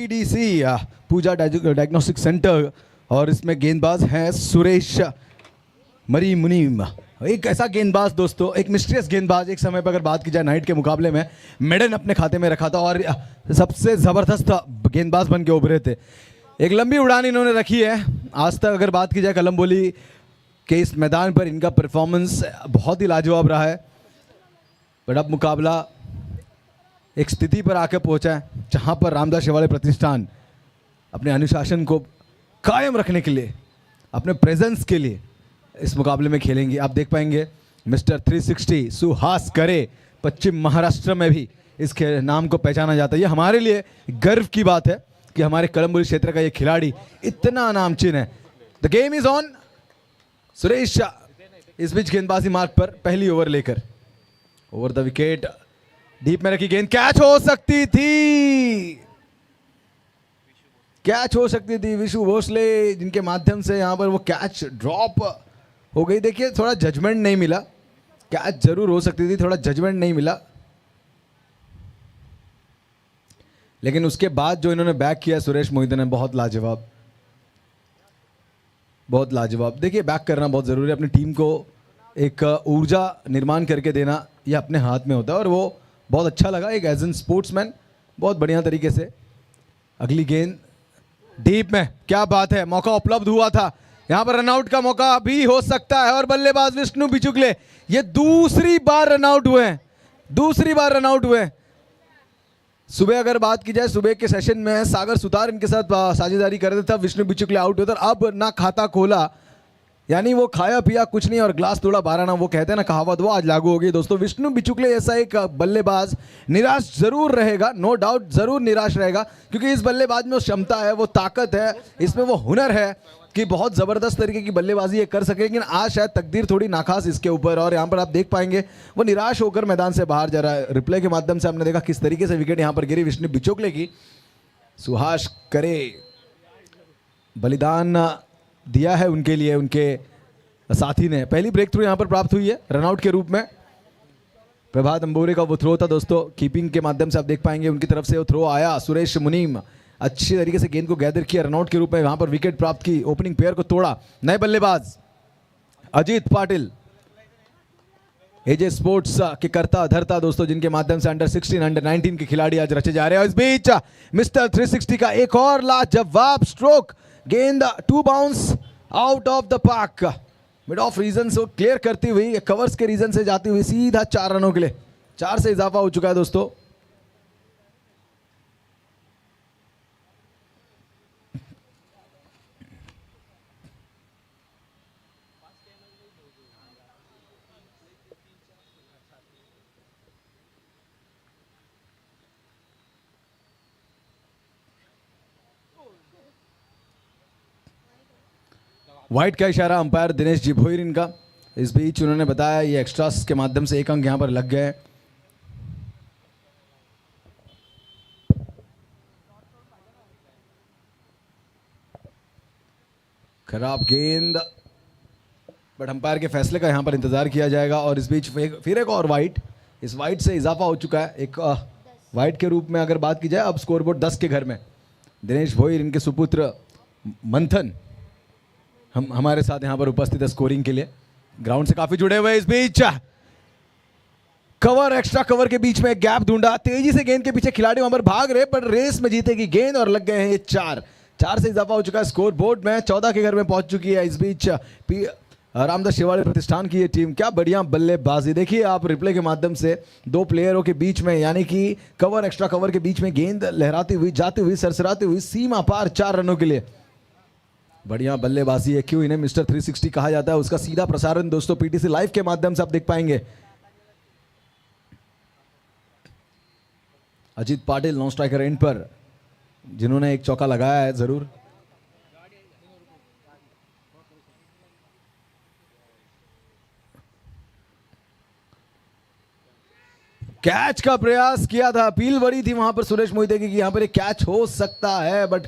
PDC पूजा diagnostic centre, और इसमें गेंदबाज हैं सुरेश मरी मुनीम। एक ऐसा गेंदबाज दोस्तों, एक मिस्ट्रियस गेंदबाज, एक समय पर अगर बात की जाए नाइट के मुकाबले में मेडन अपने खाते में रखा था और सबसे ज़बरदस्त गेंदबाज बन के उभरे थे। एक लंबी उड़ान इन्होंने रखी है। आज तक अगर बात की जाए कलमबोली के इस मैदान पर इनका परफॉर्मेंस बहुत ही लाजवाब रहा है, पर अब मुकाबला एक स्थिति पर आकर पहुंचा है जहां पर रामदास शिवालय प्रतिष्ठान अपने अनुशासन को कायम रखने के लिए, अपने प्रेजेंस के लिए इस मुकाबले में खेलेंगे। आप देख पाएंगे मिस्टर 360 सुहास करे पश्चिम महाराष्ट्र में भी इसके नाम को पहचाना जाता है। ये हमारे लिए गर्व की बात है कि हमारे कलमबोली क्षेत्र का ये खिलाड़ी इतना नामचीन है। The game is on. Suresh इस बीच गेंदबाजी मार्ग पर पहली ओवर लेकर, ओवर द विकेट, डीप में रखी गेंद, कैच हो सकती थी, कैच हो सकती थी। विशु भोसले जिनके माध्यम से यहां पर वो कैच ड्रॉप हो गई। देखिए थोड़ा जजमेंट नहीं मिला, कैच जरूर हो सकती थी, थोड़ा जजमेंट नहीं मिला, लेकिन उसके बाद जो इन्होंने बैक किया सुरेश मोहिते ने, बहुत लाजवाब, बहुत लाजवाब। देखिए बैक करना बहुत ज़रूरी है, अपनी टीम को एक ऊर्जा निर्माण करके देना यह अपने हाथ में होता है, और वो बहुत अच्छा लगा। एक एज एन स्पोर्ट्समैन बहुत बढ़िया तरीके से। अगली गेंद डीप में, क्या बात है, मौका उपलब्ध हुआ था, यहां पर रनआउट का मौका भी हो सकता है। और बल्लेबाज विष्णु बिचुकले ये दूसरी बार रनआउट हुए हैं, दूसरी बार रनआउट हुए हैं। सुबह अगर बात की जाए, सुबह के सेशन में सागर सुतार इनके साथ साझेदारी कर रहे थे, विष्णु बिचुकले आउट होता, अब ना खाता खोला, यानी वो खाया पिया कुछ नहीं और ग्लास तोड़ा 12 ना, वो कहते हैं ना कहावत, वो आज लागू होगी दोस्तों। विष्णु बिचुकले ऐसा एक बल्लेबाज निराश जरूर रहेगा, नो डाउट जरूर निराश रहेगा, क्योंकि इस बल्लेबाज में वो क्षमता है, वो ताकत है, इसमें वो हुनर है कि बहुत ज़बरदस्त तरीके की बल्लेबाजी ये कर सके। लेकिन आज शायद तकदीर थोड़ी नाखास इसके ऊपर, और यहाँ पर आप देख पाएंगे वो निराश होकर मैदान से बाहर जा रहा है। रिप्ले के माध्यम से हमने देखा किस तरीके से विकेट यहाँ पर गिरी विष्णु बिचुकले की। सुहास करे बलिदान दिया है उनके लिए, उनके साथी ने। पहली ब्रेक थ्रू यहाँ पर प्राप्त हुई है रनआउट के रूप में। प्रभात अंबोरे का वो थ्रो था दोस्तों, कीपिंग के माध्यम से आप देख पाएंगे उनकी तरफ से वो थ्रो आया। सुरेश मुनीम अच्छी तरीके से गेंद को गैदर किया, रनआउट के रूप में वहां पर विकेट प्राप्त की, ओपनिंग पेयर को तोड़ा। नए बल्लेबाज अजीत पाटिल, एजे स्पोर्ट्स के करता धरता दोस्तों, जिनके माध्यम से अंडर 16 अंडर 19 के खिलाड़ी आज रचे जा रहे हैं। इस बीच मिस्टर 360 का एक और लाजवाब स्ट्रोक, गेंद 2 bounce out of the park, mid off region से क्लियर करती हुई, कवर्स के रीजन से जाती हुई सीधा 4 रनों के लिए, 4 से इजाफा हो चुका है दोस्तों। व्हाइट का इशारा अंपायर दिनेश जी भोईर इनका। इस बीच उन्होंने बताया ये एक्स्ट्रास के माध्यम से 1 अंक यहां पर लग गए। खराब गेंद, बट अंपायर के फैसले का यहां पर इंतजार किया जाएगा। और इस बीच फिर एक और वाइट, इस वाइट से इजाफा हो चुका है एक वाइट के रूप में अगर बात की जाए। अब स्कोरबोर्ड 10 के घर में दिनेश भोईर इनके सुपुत्र मंथन हम हमारे साथ यहां पर उपस्थित है स्कोरिंग के लिए, ग्राउंड से काफी जुड़े हुए। इस बीच कवर, एक्स्ट्रा कवर के बीच में गैप ढूंढा, तेजी से गेंद के पीछे खिलाड़ी वहां पर भाग रहे, पर रेस में जीतेगी गेंद और लग गए हैं ये 4 से इजाफा हो चुका है स्कोर बोर्ड में, 14 के घर में पहुंच चुकी है। इस बीच रामदास शिवालय प्रतिष्ठान की ये टीम, क्या बढ़िया बल्लेबाजी। देखिए आप रिप्ले के माध्यम से 2 प्लेयरों के बीच में, यानी कि कवर एक्स्ट्रा कवर के बीच में गेंद लहराती हुई, जाती हुई, सरसराती हुई, सीमा पार 4 रनों के लिए, बढ़िया बल्लेबाजी है। क्यों इन्हें मिस्टर 360 कहा जाता है, उसका सीधा प्रसारण दोस्तों पीटीसी लाइव के माध्यम से आप देख पाएंगे। Ajit Patil non striker end पर, जिन्होंने एक चौका लगाया है जरूर। कैच का प्रयास किया था, अपील बड़ी थी वहां पर सुरेश मोहिते की कि यहां पर एक कैच हो सकता है, बट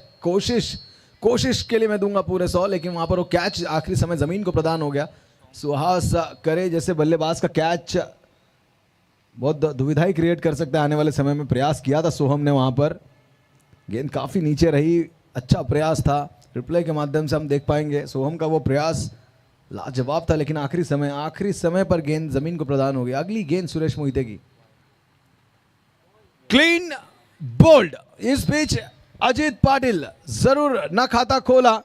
कोशिश के लिए मैं दूंगा पूरे 100, लेकिन वहां पर वो कैच आखिरी समय जमीन को प्रदान हो गया। सुहास करे जैसे बल्लेबाज का कैच बहुत दुविधा ही क्रिएट कर सकता है आने वाले समय में, प्रयास किया था सोहम ने वहां पर। गेंद काफ़ी नीचे रही, अच्छा प्रयास था, रिप्ले के माध्यम से हम देख पाएंगे सोहम का वो प्रयास लाजवाब था, लेकिन आखिरी समय पर गेंद जमीन को प्रदान हो गई। अगली गेंद सुरेश मोहिते की, क्लीन बोल्ड। इस बीच अजीत पाटिल जरूर न खाता खोला,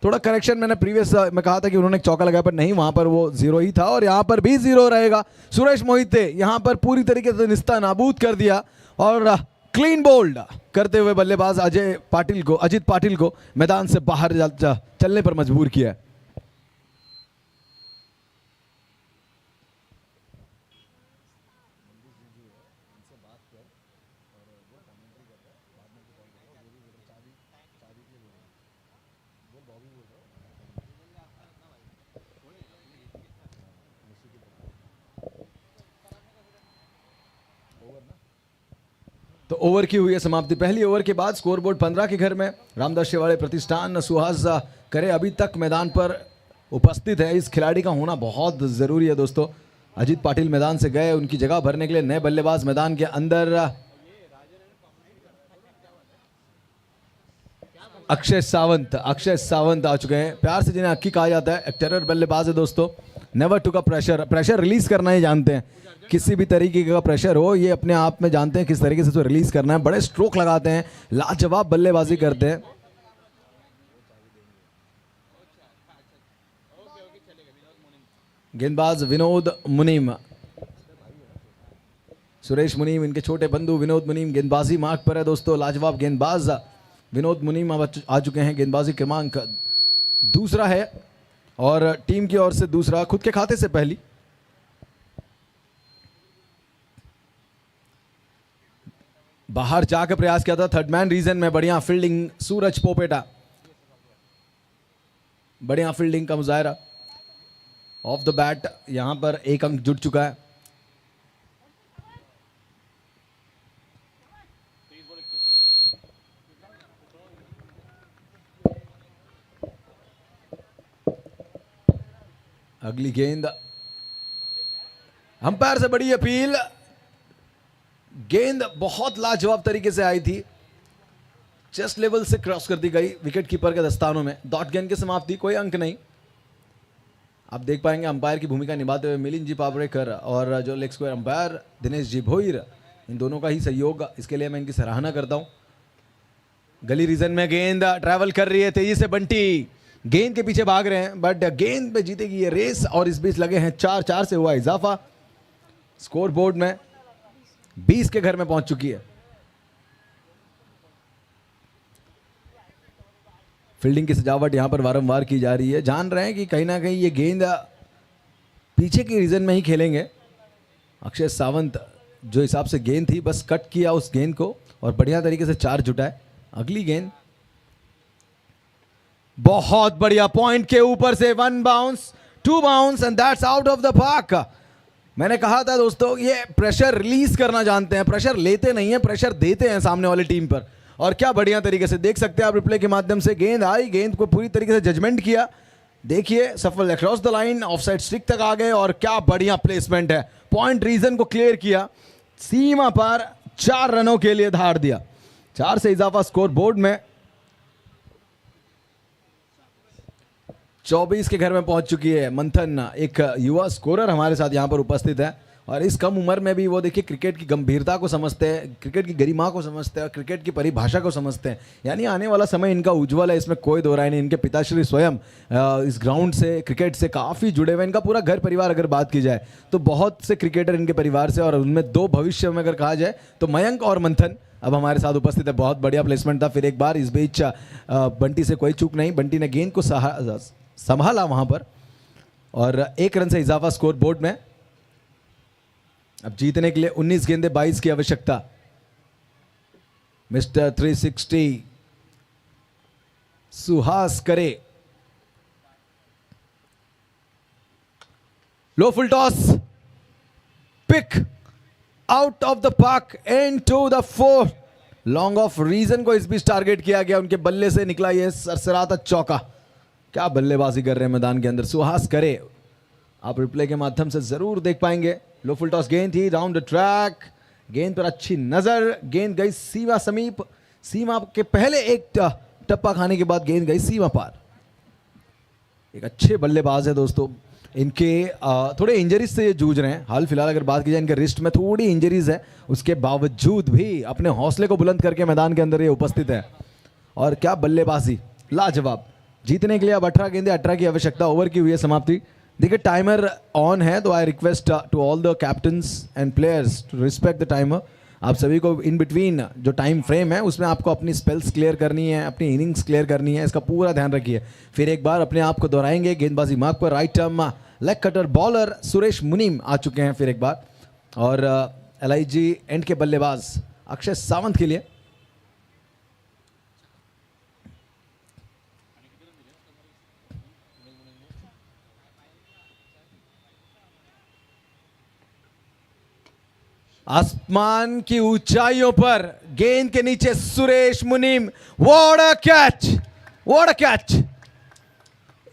थोड़ा करेक्शन मैंने प्रीवियस में कहा था कि उन्होंने चौका लगाया पर नहीं, वहां पर वो 0 ही था और यहां पर भी 0 रहेगा। सुरेश मोहिते यहां पर पूरी तरीके से निस्ता नाबूद कर दिया और क्लीन बोल्ड करते हुए बल्लेबाज अजीत पाटिल को मैदान से बाहर चलने पर मजबूर किया। तो ओवर की हुई है समाप्ति। पहली ओवर के बाद स्कोरबोर्ड 15 के घर में। रामदास शेवाड़े प्रतिष्ठान सुहास करे अभी तक मैदान पर उपस्थित है। इस खिलाड़ी का होना बहुत ज़रूरी है दोस्तों। अजीत पाटिल मैदान से गए, उनकी जगह भरने के लिए नए बल्लेबाज मैदान के अंदर। अक्षय सावंत आ चुके हैं, प्यार से जिन्हें अक्की कहा जाता है। एक टेरर बल्लेबाज है दोस्तों, नेवर टू का प्रेशर रिलीज करना ही जानते हैं। किसी भी तरीके का प्रेशर हो, ये अपने आप में जानते हैं किस तरीके से उसको रिलीज करना है। बड़े स्ट्रोक लगाते हैं, लाजवाब बल्लेबाजी करते हैं। गेंदबाज विनोद मुनीम, सुरेश मुनीम इनके छोटे बंधु विनोद मुनीम गेंदबाजी मार्ग पर है दोस्तों। लाजवाब गेंदबाज विनोद मुनीम आ चुके हैं। गेंदबाजी क्रमांक दूसरा है और टीम की ओर से दूसरा, खुद के खाते से पहली। बाहर जाकर प्रयास किया था थर्ड मैन रीजन में। बढ़िया फील्डिंग सूरज पोपेटा, बढ़िया फील्डिंग का मुजाहरा। ऑफ द बैट यहां पर एक अंक जुट चुका है। अगली गेंद, अंपायर से बड़ी अपील। गेंद बहुत लाजवाब तरीके से आई थी, चेस्ट लेवल से क्रॉस कर दी गई विकेट कीपर के दस्तानों में। डॉट गेंद की समाप्ति, कोई अंक नहीं। आप देख पाएंगे अंपायर की भूमिका निभाते हुए मिलिंद जी पावरेकर और जो leg square umpire Dinesh ji Bhoir, इन दोनों का ही सहयोग, इसके लिए मैं इनकी सराहना करता हूं। गली रीजन में गेंद ट्रैवल कर रही है तेजी से, बंटी गेंद के पीछे भाग रहे हैं बट गेंद पे जीतेगी ये रेस। और इस बीच लगे हैं 4 से हुआ इजाफा। स्कोर बोर्ड में 20 के घर में पहुंच चुकी है। फील्डिंग की सजावट यहां पर वारंवार की जा रही है। जान रहे हैं कि कहीं ना कहीं ये गेंद पीछे के रीजन में ही खेलेंगे। अक्षय सावंत जो हिसाब से गेंद थी, बस कट किया उस गेंद को और बढ़िया तरीके से 4 जुटाए। अगली गेंद बहुत बढ़िया, पॉइंट के ऊपर से 1 bounce 2 bounce and that's out of the park. मैंने कहा था दोस्तों, ये प्रेशर रिलीज करना जानते हैं, प्रेशर लेते नहीं है, प्रेशर देते हैं सामने वाली टीम पर। और क्या बढ़िया तरीके से देख सकते हैं आप रिप्ले के माध्यम से। गेंद आई, गेंद को पूरी तरीके से जजमेंट किया, देखिए सफल across the line, offside stick तक आ गए और क्या बढ़िया प्लेसमेंट है। पॉइंट रीजन को क्लियर किया, सीमा पर 4 रनों के लिए धार दिया। 4 से इजाफा स्कोर बोर्ड में। 24 के घर में पहुंच चुकी है मंथन, एक युवा स्कोरर हमारे साथ यहां पर उपस्थित है। और इस कम उम्र में भी वो देखिए क्रिकेट की गंभीरता को समझते हैं, क्रिकेट की गरिमा को समझते हैं और क्रिकेट की परिभाषा को समझते हैं। यानी आने वाला समय इनका उज्जवल है, इसमें कोई दो राय नहीं। इनके पिताश्री स्वयं इस ग्राउंड से, क्रिकेट से काफ़ी जुड़े हुए। इनका पूरा घर परिवार अगर बात की जाए तो बहुत से क्रिकेटर इनके परिवार से, और उनमें 2 भविष्य में अगर कहा जाए तो मयंक और मंथन अब हमारे साथ उपस्थित है। बहुत बढ़िया प्लेसमेंट था। फिर एक बार इस बीच बंटी से कोई चूक नहीं, बंटी ने गेंद को संभाला वहां पर और 1 रन से इजाफा स्कोर बोर्ड में। अब जीतने के लिए 19 गेंदे 22 की आवश्यकता। मिस्टर 360 सुहास करे, low full toss, pick out of the park into the 4 long off region को इस बीच टारगेट किया गया। उनके बल्ले से निकला यह सरसराता चौका। क्या बल्लेबाजी कर रहे हैं मैदान के अंदर सुहास करे, आप रिप्ले के माध्यम से जरूर देख पाएंगे। लो फुल टॉस गेंद थी, राउंड द ट्रैक, गेंद पर अच्छी नजर, गेंद गई सीमा समीप, सीमा के पहले एक टप्पा खाने के बाद गेंद गई सीमा पार। एक अच्छे बल्लेबाज है दोस्तों, इनके थोड़े इंजरीज से ये जूझ रहे हैं हाल फिलहाल। अगर बात की जाए इनके रिस्ट में थोड़ी इंजरीज है, उसके बावजूद भी अपने हौसले को बुलंद करके मैदान के अंदर ये उपस्थित है। और क्या बल्लेबाजी, लाजवाब। जीतने के लिए अब 18 गेंदें 18 की आवश्यकता, ओवर की हुई है समाप्ति। देखिए टाइमर ऑन है, तो I request to all the captains and players to respect the timer. आप सभी को इन बिटवीन जो टाइम फ्रेम है उसमें आपको अपनी स्पेल्स क्लियर करनी है, अपनी इनिंग्स क्लियर करनी है, इसका पूरा ध्यान रखिए। फिर एक बार अपने आप को दोहराएंगे। गेंदबाजी मार्क पर right arm leg cutter bowler Suresh मुनीम आ चुके हैं फिर एक बार। और LIG एंड के बल्लेबाज अक्षय सावंत के लिए आसमान की ऊंचाइयों पर गेंद के नीचे सुरेश मुनीम, what a catch, what a catch.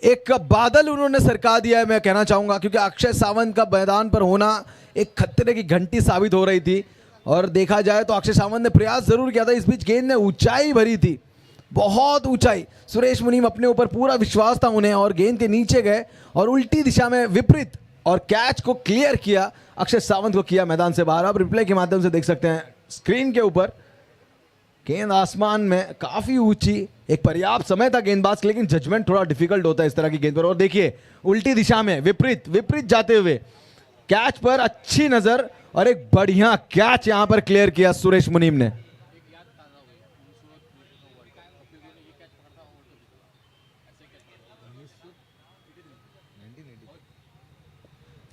एक बादल उन्होंने सरका दिया है मैं कहना चाहूंगा, क्योंकि अक्षय सावंत का मैदान पर होना एक खतरे की घंटी साबित हो रही थी। और देखा जाए तो अक्षय सावंत ने प्रयास जरूर किया था, इस बीच गेंद ने ऊंचाई भरी थी, बहुत ऊंचाई। सुरेश मुनीम अपने ऊपर पूरा विश्वास था उन्हें, और गेंद के नीचे गए और उल्टी दिशा में विपरीत और कैच को क्लियर किया, अक्षय सावंत को किया मैदान से बाहर। आप रिप्ले के माध्यम से देख सकते हैं स्क्रीन के ऊपर, गेंद आसमान में काफी ऊंची, एक पर्याप्त समय था गेंदबाज के, लेकिन जजमेंट थोड़ा डिफिकल्ट होता है इस तरह की गेंद पर। और देखिए उल्टी दिशा में विपरीत विपरीत जाते हुए कैच पर अच्छी नजर, और एक बढ़िया कैच यहां पर क्लियर किया सुरेश मुनीम ने।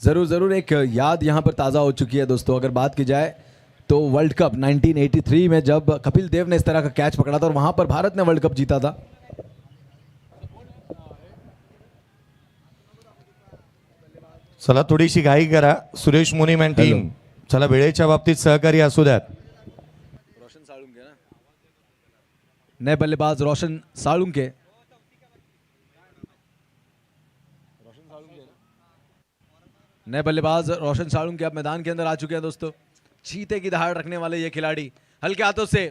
जरूर जरूर एक याद यहां पर ताजा हो चुकी है दोस्तों। अगर बात की जाए तो वर्ल्ड कप 1983 में जब कपिल देव ने इस तरह का कैच पकड़ा था और वहां पर भारत ने वर्ल्ड कप जीता था। चला थोडीशी घाई करा सुरेश मुनीम अँड टीम, चला वेळेच्या बाबतीत सहकारी असू द्यात। रोशन साळुंके ना, नए बल्लेबाज रोशन साळुंके, नए बल्लेबाज रोशन साळुंके अब मैदान के अंदर आ चुके हैं दोस्तों। चीते की दहाड़ रखने वाले ये खिलाड़ी हल्के हाथों से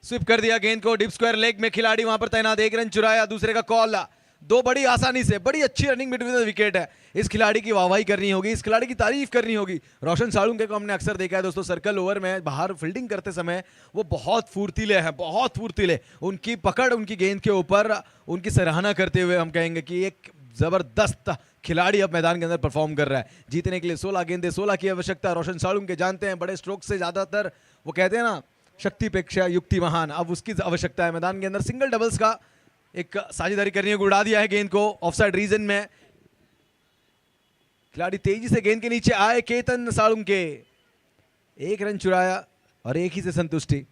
स्विप कर दिया गेंद को, डीप स्क्वायर लेग में खिलाड़ी वहां पर तैनात, एक रन चुराया, दूसरे का कॉल, दो बड़ी आसानी से, बड़ी अच्छी रनिंग बिटवीन द विकेट है। इस खिलाड़ी की वाहवाही करनी होगी, इस खिलाड़ी की तारीफ करनी होगी। रोशन साळुंके को हमने अक्सर देखा है दोस्तों सर्कल ओवर में बाहर फील्डिंग करते समय, वो बहुत फुर्तीले हैं, बहुत फुर्तीले। उनकी पकड़, उनकी गेंद के ऊपर उनकी सराहना करते हुए हम कहेंगे कि एक जबरदस्त खिलाड़ी अब मैदान के अंदर परफॉर्म कर रहा है। जीतने के लिए 16 गेंदें 16 की आवश्यकता। रोशन साळुंके जानते हैं बड़े स्ट्रोक से ज्यादातर, वो कहते हैं ना शक्ति पेक्षा युक्ति महान, अब उसकी आवश्यकता है मैदान के अंदर। सिंगल डबल्स का एक साझेदारी करनी है, उड़ा दिया है गेंद को ऑफसाइड रीजन में। खिलाड़ी तेजी से गेंद के नीचे आए, केतन साळुंके, एक रन चुराया और एक ही से संतुष्टि।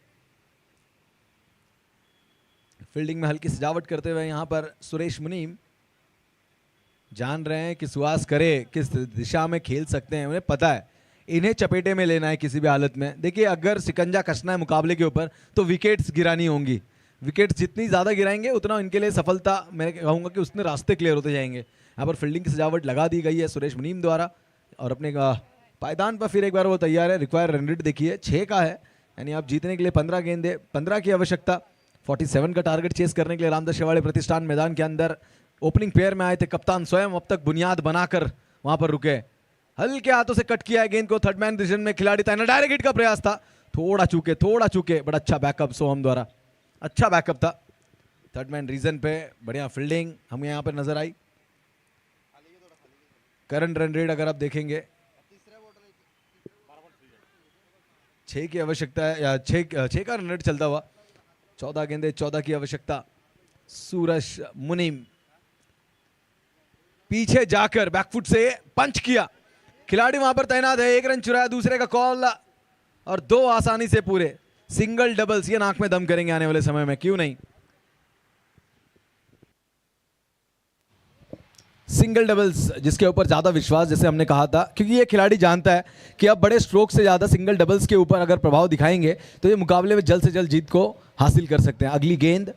फील्डिंग में हल्की सजावट करते हुए यहां पर सुरेश मुनीम जान रहे हैं कि सुहास करे किस दिशा में खेल सकते हैं, उन्हें पता है इन्हें चपेटे में लेना है किसी भी हालत में। देखिए अगर शिकंजा कसना है मुकाबले के ऊपर तो विकेट्स गिरानी होंगी, विकेट्स जितनी ज़्यादा गिराएंगे उतना इनके लिए सफलता, मैं कहूँगा कि उसने रास्ते क्लियर होते जाएंगे। यहाँ पर फील्डिंग की सजावट लगा दी गई है सुरेश मुनीम द्वारा, और अपने पायदान पर फिर एक बार वो तैयार है। रिक्वायर रन रेट देखिए 6 का है, यानी आप जीतने के लिए 15 गेंदे 15 की आवश्यकता। 47 का टारगेट चेस करने के लिए रामदास शेवाड़े प्रतिष्ठान मैदान के अंदर ओपनिंग पेयर में आए थे कप्तान स्वयं, अब तक बुनियाद बनाकर वहां पर रुके। हल्के हाथों से कट किया है गेंद को, थर्ड मैन पोजीशन में खिलाड़ी तैनात, डायरेक्ट हिट का प्रयास था, थोड़ा चूके, बड़ा अच्छा बैकअप सोहम द्वारा, अच्छा बैकअप था। थर्ड मैन रीजन पे बढ़िया फील्डिंग हमें यहाँ पर नजर आई। करंट रन रेट अगर आप देखेंगे 6 की आवश्यकता है, या 6 का रन रेट चलता हुआ। 14 गेंदे 14 की आवश्यकता। सूरज मुनीम पीछे जाकर बैकफुट से पंच किया, खिलाड़ी वहां पर तैनात है, एक रन चुराया, दूसरे का कॉल और 2 आसानी से पूरे। सिंगल डबल्स ये नाक में दम करेंगे आने वाले समय में, क्यों नहीं। सिंगल डबल्स जिसके ऊपर ज्यादा विश्वास, जैसे हमने कहा था, क्योंकि ये खिलाड़ी जानता है कि अब बड़े स्ट्रोक से ज्यादा सिंगल डबल्स के ऊपर अगर प्रभाव दिखाएंगे तो ये मुकाबले में जल्द से जल्द जीत को हासिल कर सकते हैं। अगली गेंद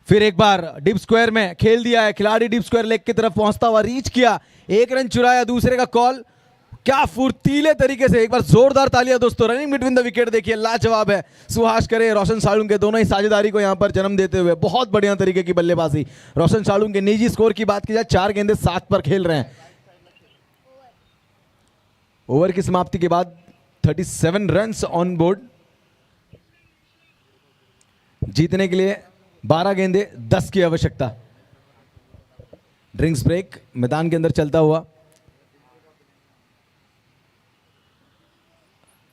फिर एक बार डीप स्क्वायर में खेल दिया है, खिलाड़ी डीप स्क्वायर लेग की तरफ पहुंचता हुआ रीच किया, एक रन चुराया, दूसरे का कॉल, क्या फुर्तीले तरीके से, एक बार जोरदार तालियां दोस्तों। रनिंग बिटवीन द विकेट देखिए लाजवाब है। सुहास करे, रोशन साळुंके दोनों ही साझेदारी को यहां पर जन्म देते हुए बहुत बढ़िया तरीके की बल्लेबाजी। रोशन साळुंके निजी स्कोर की बात की जाए 4 गेंदे 7 पर खेल रहे हैं। ओवर की समाप्ति के बाद 37 रन्स ऑन बोर्ड। जीतने के लिए 12 गेंदे 10 की आवश्यकता। ड्रिंक्स ब्रेक मैदान के अंदर चलता हुआ।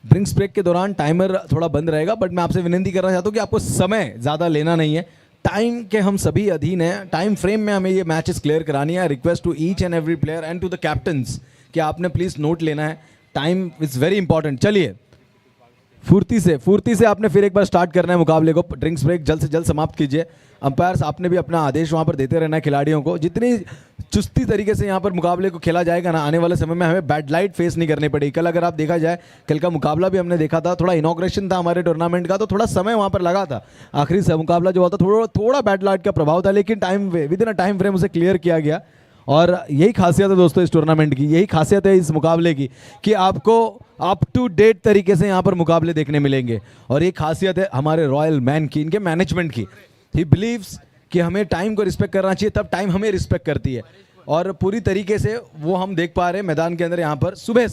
ड्रिंक्स ब्रेक के दौरान टाइमर थोड़ा बंद रहेगा, बट मैं आपसे विनती करना चाहता हूं कि आपको समय ज़्यादा लेना नहीं है। टाइम के हम सभी अधीन हैं, टाइम फ्रेम में हमें ये मैचेस क्लियर करानी है। Request to each and every player and to the captains कि आपने प्लीज़ नोट लेना है, टाइम इज़ वेरी इंपॉर्टेंट। चलिए फुर्ती से आपने फिर एक बार स्टार्ट करना है मुकाबले को। ड्रिंक्स ब्रेक जल्द से जल्द समाप्त कीजिए। अंपायर्स आपने भी अपना आदेश वहां पर देते रहना है खिलाड़ियों को। जितनी चुस्ती तरीके से यहाँ पर मुकाबले को खेला जाएगा ना, आने वाले समय में हमें बैड लाइट फेस नहीं करनी पड़ेगी। कल अगर आप देखा जाए, कल का मुकाबला भी हमने देखा था, थोड़ा इनॉग्रेशन था हमारे टूर्नामेंट का, तो थोड़ा समय वहाँ पर लगा था। आखिरी से मुकाबला जो हुआ था थोड़ा बैड लाइट का प्रभाव था, लेकिन time with in a time frame उसे क्लियर किया गया। और यही खासियत है दोस्तों इस टूर्नामेंट की, यही खासियत है इस मुकाबले की कि आपको अप टू डेट तरीके से यहाँ पर मुकाबले देखने मिलेंगे। और ये खासियत है हमारे रॉयल मैन की, इनके मैनेजमेंट की। ही बिलीव्स कि हमें टाइम को रिस्पेक्ट करना चाहिए, तब टाइम हमें रिस्पेक्ट करती है। और पूरी तरीके से वो हम देख पा रहे हैं मैदान के अंदर। यहाँ पर सुबह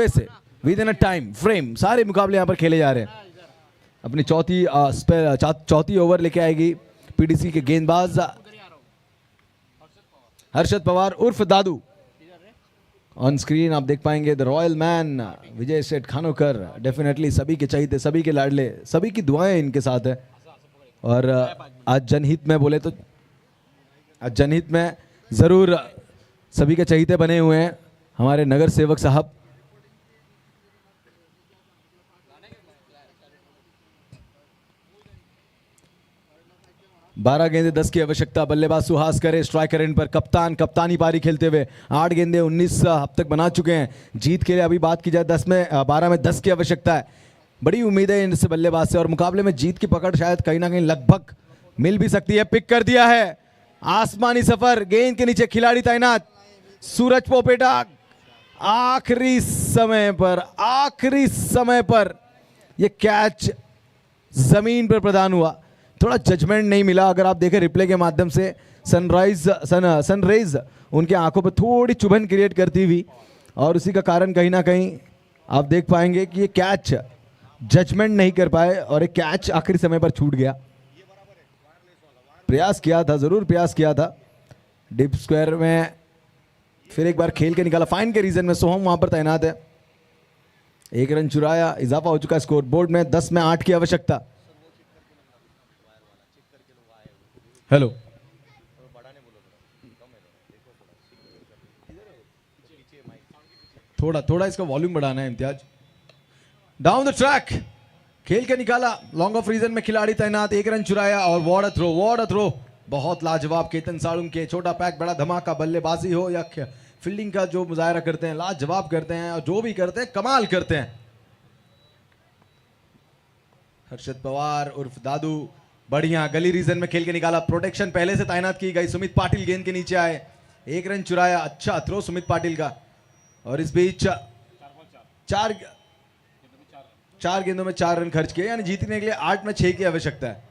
से with in a time frame सारे मुकाबले यहाँ पर खेले जा रहे हैं। अपनी चौथी ओवर लेके आएगी पीडीसी के गेंदबाज हर्षद पवार उर्फ दादू। ऑन स्क्रीन आप देख पाएंगे द रॉयल मैन विजय सेठ खानोकर। डेफिनेटली सभी के चहीते, सभी के लाडले, सभी की दुआएं इनके साथ है। और आज जनहित में बोले तो आज जनहित में ज़रूर सभी के चहीते बने हुए हैं हमारे नगर सेवक साहब। बारह गेंदे 10 की आवश्यकता। बल्लेबाज सुहास करे, स्ट्राइकर एंड पर कप्तानी पारी खेलते हुए 8 गेंदे 19 अब तक बना चुके हैं। जीत के लिए अभी बात की जाए 12 में 10 की आवश्यकता है। बड़ी उम्मीद है इनसे बल्लेबाज से, और मुकाबले में जीत की पकड़ शायद कहीं ना कहीं लगभग मिल भी सकती है। पिक कर दिया है, आसमानी सफर, गेंद के नीचे खिलाड़ी तैनात सूरज पोपेटा। आखिरी समय पर यह कैच जमीन पर प्रदान हुआ। थोड़ा जजमेंट नहीं मिला। अगर आप देखें रिप्ले के माध्यम से, सनरेज उनके आंखों पर थोड़ी चुभन क्रिएट करती हुई, और उसी का कारण कहीं ना कहीं आप देख पाएंगे कि ये कैच जजमेंट नहीं कर पाए और एक कैच आखिरी समय पर छूट गया। प्रयास किया था, जरूर प्रयास किया था। डीप स्क्वायर में फिर एक बार खेल के निकाला। फाइन के रीजन में सोहम वहां पर तैनात है। 1 रन चुराया, इजाफा हो चुका स्कोर बोर्ड में। 10 में 8 की आवश्यकता। हेलो, थोड़ा इसका वॉल्यूम बढ़ाना है इम्तियाज। डाउन द ट्रैक खेल के निकाला, लॉन्ग ऑफ रीजन में खिलाड़ी तैनात। 1 रन चुराया और वॉर्ड थ्रो बहुत लाजवाब। केतन साळुंके, छोटा पैक बड़ा धमाका, बल्लेबाजी हो या फील्डिंग का जो मुजाहरा करते हैं, लाजवाब करते हैं, और जो भी करते हैं कमाल करते हैं। हर्षद पवार उर्फ दादू बढ़िया गली रीजन में खेल के निकाला। प्रोटेक्शन पहले से तैनात की गई। सुमित पाटिल गेंद के नीचे आए, 1 रन चुराया। अच्छा थ्रो सुमित पाटिल का। और इस बीच चार गेंदों में 4 रन खर्च किए, यानी जीतने के लिए 8 में 6 की आवश्यकता है।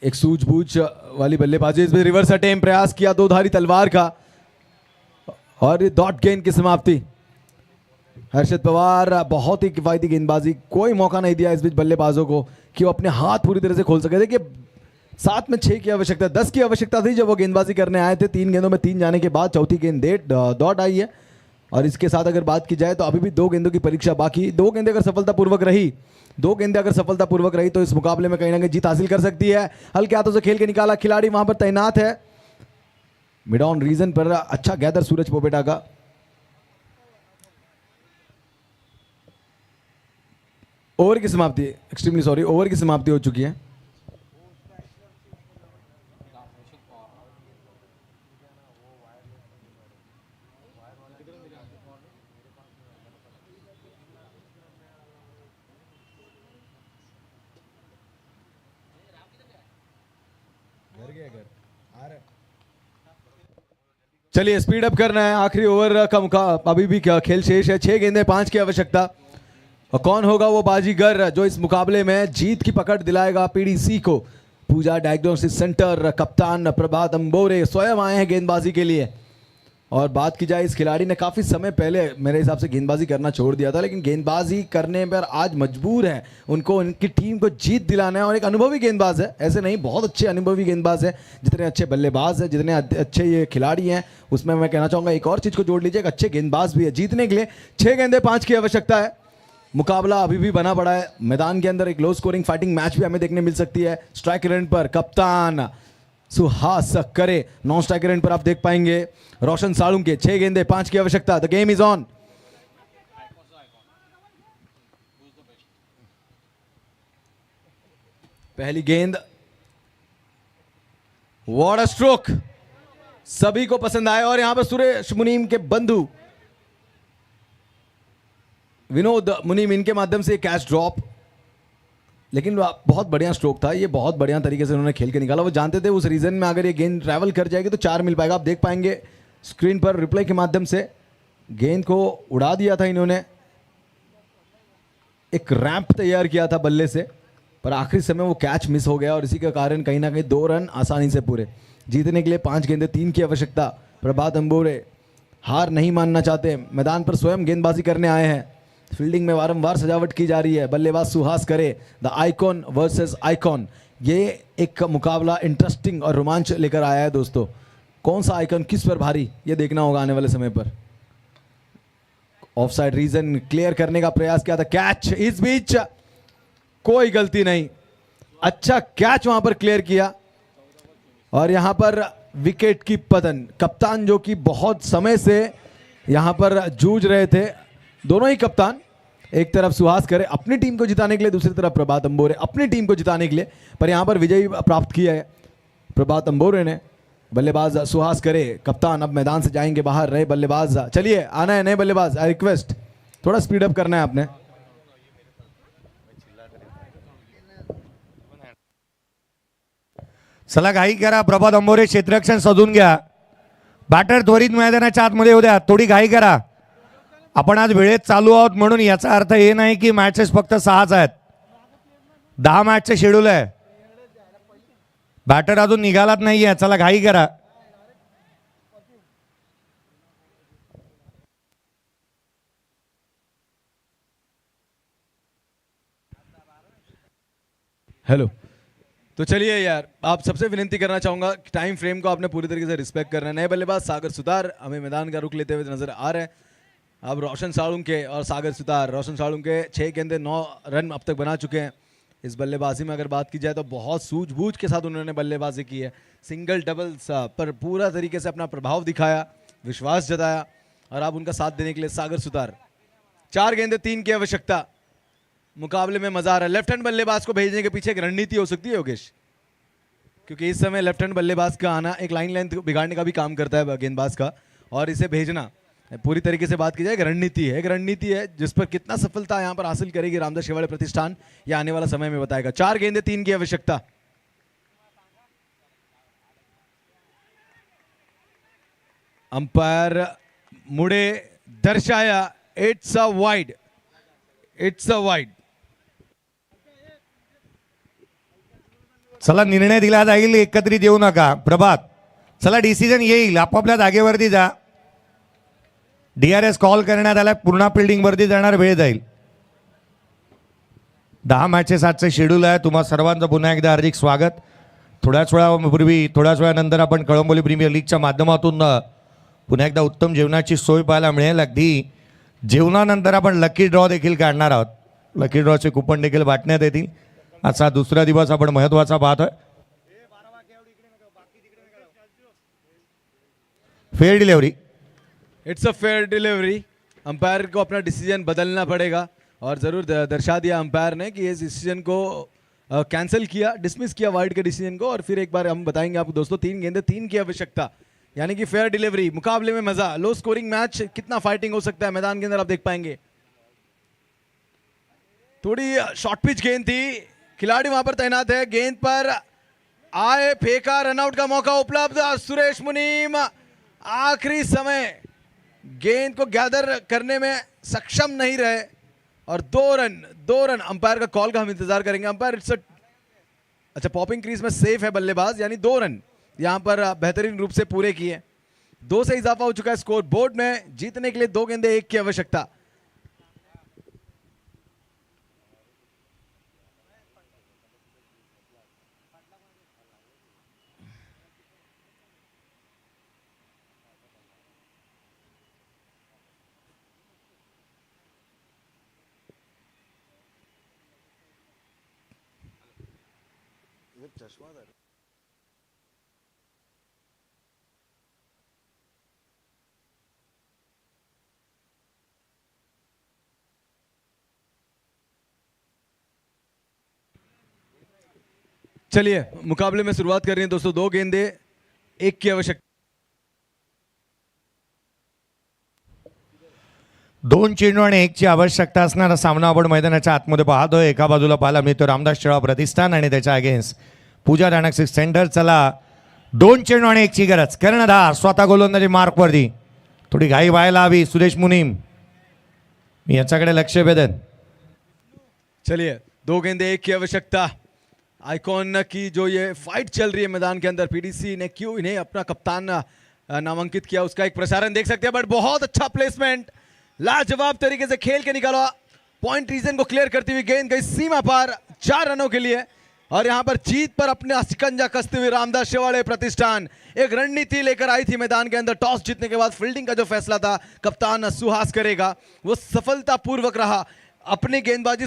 एक सूझबूझ वाली बल्लेबाजी। इसमें रिवर्स अटेम्प्ट प्रयास किया दो धारी तलवार का, और डॉट गेंद की समाप्ति। हर्षद पवार बहुत ही किफायती गेंदबाजी, कोई मौका नहीं दिया इस बीच बल्लेबाजों को कि वो अपने हाथ पूरी तरह से खोल सके। देखिए 7 में 6 की आवश्यकता, 10 की आवश्यकता थी जब वो गेंदबाजी करने आए थे। 3 गेंदों में 3 जाने के बाद चौथी गेंद डॉट आई है। और इसके साथ अगर बात की जाए तो अभी भी 2 गेंदों की परीक्षा बाकी। 2 गेंदें अगर सफलतापूर्वक रही तो इस मुकाबले में कहीं ना कहीं जीत हासिल कर सकती है। हल्के हाथों से खेल के निकाला, खिलाड़ी वहां पर तैनात है मिड ऑन रीजन पर। अच्छा गैदर सूरज पोपेटा का। ओवर की समाप्ति हो चुकी है। चलिए स्पीड अप करना है, आखिरी ओवर का अभी भी खेल शेष है, 6 गेंदें 5 की आवश्यकता। और कौन होगा वो बाजीगर जो इस मुकाबले में जीत की पकड़ दिलाएगा पीडीसी को। पूजा डायग्नोस्टिक सेंटर कप्तान प्रभात अंबोरे स्वयं आए हैं गेंदबाजी के लिए। और बात की जाए, इस खिलाड़ी ने काफ़ी समय पहले मेरे हिसाब से गेंदबाजी करना छोड़ दिया था, लेकिन गेंदबाजी करने पर आज मजबूर है। उनको उनकी टीम को जीत दिलाना है और एक अनुभवी गेंदबाज है, ऐसे नहीं, बहुत अच्छे अनुभवी गेंदबाज है। जितने अच्छे बल्लेबाज हैं, जितने अच्छे ये खिलाड़ी हैं, उसमें मैं कहना चाहूँगा एक और चीज़ को जोड़ लीजिए, एक अच्छे गेंदबाज भी है। जीतने के लिए 6 गेंदें 5 की आवश्यकता है। मुकाबला अभी भी बना पड़ा है मैदान के अंदर, एक लो स्कोरिंग फाइटिंग मैच भी हमें देखने मिल सकती है। स्ट्राइक रेट पर कप्तान सुहास करे, नॉन स्ट्राइक रेट पर आप देख पाएंगे रोशन साळुंके। 6 गेंदें 5 की आवश्यकता। The game is on. पहली गेंद, व्हाट अ स्ट्रोक, सभी को पसंद आए। और यहां पर सुरेश मुनीम के बंधु विनोद मुनीम, इनके माध्यम से कैच ड्रॉप, लेकिन बहुत बढ़िया स्ट्रोक था ये, बहुत बढ़िया तरीके से उन्होंने खेल के निकाला। वो जानते थे उस रीजन में अगर ये गेंद ट्रैवल कर जाएगी तो 4 मिल पाएगा। आप देख पाएंगे स्क्रीन पर रिप्ले के माध्यम से, गेंद को उड़ा दिया था इन्होंने, एक रैंप तैयार किया था बल्ले से, पर आखिरी समय वो कैच मिस हो गया और इसी के कारण कहीं ना कहीं 2 रन आसानी से पूरे। जीतने के लिए 5 गेंदें 3 की आवश्यकता। प्रभात अंबोरे हार नहीं मानना चाहते, मैदान पर स्वयं गेंदबाजी करने आए हैं। फील्डिंग में वारंवार सजावट की जा रही है। बल्लेबाज सुहास करे, द आइकॉन वर्सेस आइकॉन। ये एक मुकाबला इंटरेस्टिंग और रोमांच लेकर आया है दोस्तों। कौन सा आइकॉन किस पर भारी, ये देखना होगा आने वाले समय पर। ऑफसाइड रीजन क्लियर करने का प्रयास किया था, कैच, इस बीच कोई गलती नहीं, अच्छा कैच वहां पर क्लियर किया। और यहां पर विकेट की पतन, कप्तान जो कि बहुत समय से यहां पर जूझ रहे थे, दोनों ही कप्तान, एक तरफ सुहास करे अपनी टीम को जिताने के लिए, दूसरी तरफ प्रभात अंबोरे अपनी टीम को जिताने के लिए, पर यहां पर विजय प्राप्त किया है प्रभात अंबोरे ने। बल्लेबाज सुहास करे कप्तान अब मैदान से जाएंगे बाहर, रहे बल्लेबाज चलिए आना है, नए बल्लेबाज, आई रिक्वेस्ट थोड़ा स्पीड अप करना है आपने। चला घाई करा, प्रभात अंबोरे क्षेत्ररक्षण सजून घ्या, बॅटर त्वरित मैदानाच्या आतमध्ये येऊ द्या, थोडी घाई करा। आपण आज वेळेत चालू आहोत म्हणून याचा अर्थ हे नाही की मॅचेस फक्त 6च आहेत, 10 मॅचचे शेड्यूल आहे। बॅटर अजून निघालाच नाहीये, चला घाई करा। हेलो, तो चलिए यार, आप सबसे विनती करना चाहूंगा कि टाइम फ्रेम को आपने पूरी तरीके से रिस्पेक्ट करना है। नए बल्लेबाज सागर सुतार हमें मैदान का रुख लेते हुए नजर आ रहे हैं। अब रोशन साळुंके और सागर सुतार, रोशन साळुंके 6 गेंदे 9 रन अब तक बना चुके हैं। इस बल्लेबाजी में अगर बात की जाए तो बहुत सूझबूझ के साथ उन्होंने बल्लेबाजी की है, सिंगल डबल्स पर पूरा तरीके से अपना प्रभाव दिखाया, विश्वास जताया। और अब उनका साथ देने के लिए सागर सुतार, 4 गेंदे 3 की आवश्यकता। मुकाबले में मजा आ रहा है। लेफ्ट हैंड बल्लेबाज को भेजने के पीछे एक रणनीति हो सकती है योगेश, क्योंकि इस समय लेफ्ट हैंड बल्लेबाज का आना एक लाइन लेंथ बिगाड़ने का भी काम करता है गेंदबाज का, और इसे भेजना पूरी तरीके से बात की जाए एक रणनीति है, जिस पर कितना सफलता यहां पर हासिल करेगी रामदास शिवाड़े प्रतिष्ठान, ये आने वाला समय में बताएगा। 4 गेंदे 3 की आवश्यकता। अंपायर मुड़े दर्शाया, it's a wide, it's a wide. चला निर्णय दिला जाईल, एकत्रित येऊ नका प्रभात, चला डिसिजन येईल, आपापल्या जागेवरती जा। DRS कॉल करण्यात आला, पूर्ण फिल्डिंग वरती जाणार, वेळ जाईल। 10 मॅचेस आजचे शेड्यूल आहे। तुम्हा सर्वांचं पुन्हा एकदा हार्दिक स्वागत। थोड्याच वेळानंतर आपण कळंबोली प्रीमियर लीगच्या माध्यमातून पुन्हा एकदा उत्तम जेवणाची सोय पाहायला मिळेल। अगदी जेवणानंतर आपण लकी ड्रॉ देखील काढणार आहोत, लकी ड्रॉचे कुपन देखील वाटण्यात येतील। आजचा दुसरा दिवस आपण महत्त्वाचा पाहतोय। Fair delivery, it's a fair delivery. Umpire को अपना डिसीजन बदलना पड़ेगा, और ज़रूर दर्शा दिया अंपायर ने कि इस डिसीजन को कैंसिल किया, डिसमिस किया वाइड के डिसीजन को। और फिर एक बार हम बताएंगे आपको दोस्तों, 3 गेंदे 3 की आवश्यकता, यानी कि फेयर डिलीवरी। मुकाबले में मजा, लो स्कोरिंग मैच, कितना फाइटिंग हो सकता है मैदान के अंदर आप देख पाएंगे। थोड़ी शॉर्ट पिच गेंद थी, खिलाड़ी वहां पर तैनात है, गेंद पर आए, फेंका, रनआउट का मौका उपलब्ध। सुरेश मुनीम आखिरी समय गेंद को गैदर करने में सक्षम नहीं रहे और 2 रन अंपायर का कॉल का हम इंतजार करेंगे। अंपायर इट्स अच्छा पॉपिंग क्रीज में सेफ है बल्लेबाज, यानी 2 रन यहां पर बेहतरीन रूप से पूरे किए। 2 से इजाफा हो चुका है स्कोर बोर्ड में। जीतने के लिए 2 गेंदे 1 की आवश्यकता। चलिए मुकाबले में शुरुआत कर रही हैं दोस्तों। 2 गेंदे 1 की आवश्यकता। 2 चेंडू आणि 1 ची आवश्यकता असणारा सामना आपण मैदानाच्या आतमध्ये पाहतोय। एका बाजूला पाहायला मिळतो रामदास शेळा प्रतिष्ठान आणि त्याच्या अगेन्स्ट पूजा डायग्नोस्टिक सेंटर। चला 2 चेंडू आणि 1 ची गरज। कर्णधार स्वतः गोलंदाजी मार्कवरती, थोडी घाई व्हायला हवी सुरेश मुनीम, मी याच्याकडे लक्ष वेधन। चलिए 2 गेंदे 1 की आवश्यकता। आइकॉन की जो ये फाइट चल रही है मैदान के अंदर, पीडीसी ने क्यों इन्हें अपना कप्तान नामांकित किया उसका एक प्रसारण देख सकते हैं। बट बहुत अच्छा प्लेसमेंट, लाजवाब तरीके से खेल के निकाला। पॉइंट रीजन को क्लियर करती हुई गेंद गई सीमा पार 4 रनों के लिए। और यहां पर जीत पर अपने शिकंजा कसते हुए रामदास शेवाड़े प्रतिष्ठान एक रणनीति लेकर आई थी मैदान के अंदर। टॉस जीतने के बाद फील्डिंग का जो फैसला था कप्तान सुहास करेगा वो सफलतापूर्वक रहा। अपनी गेंदबाजी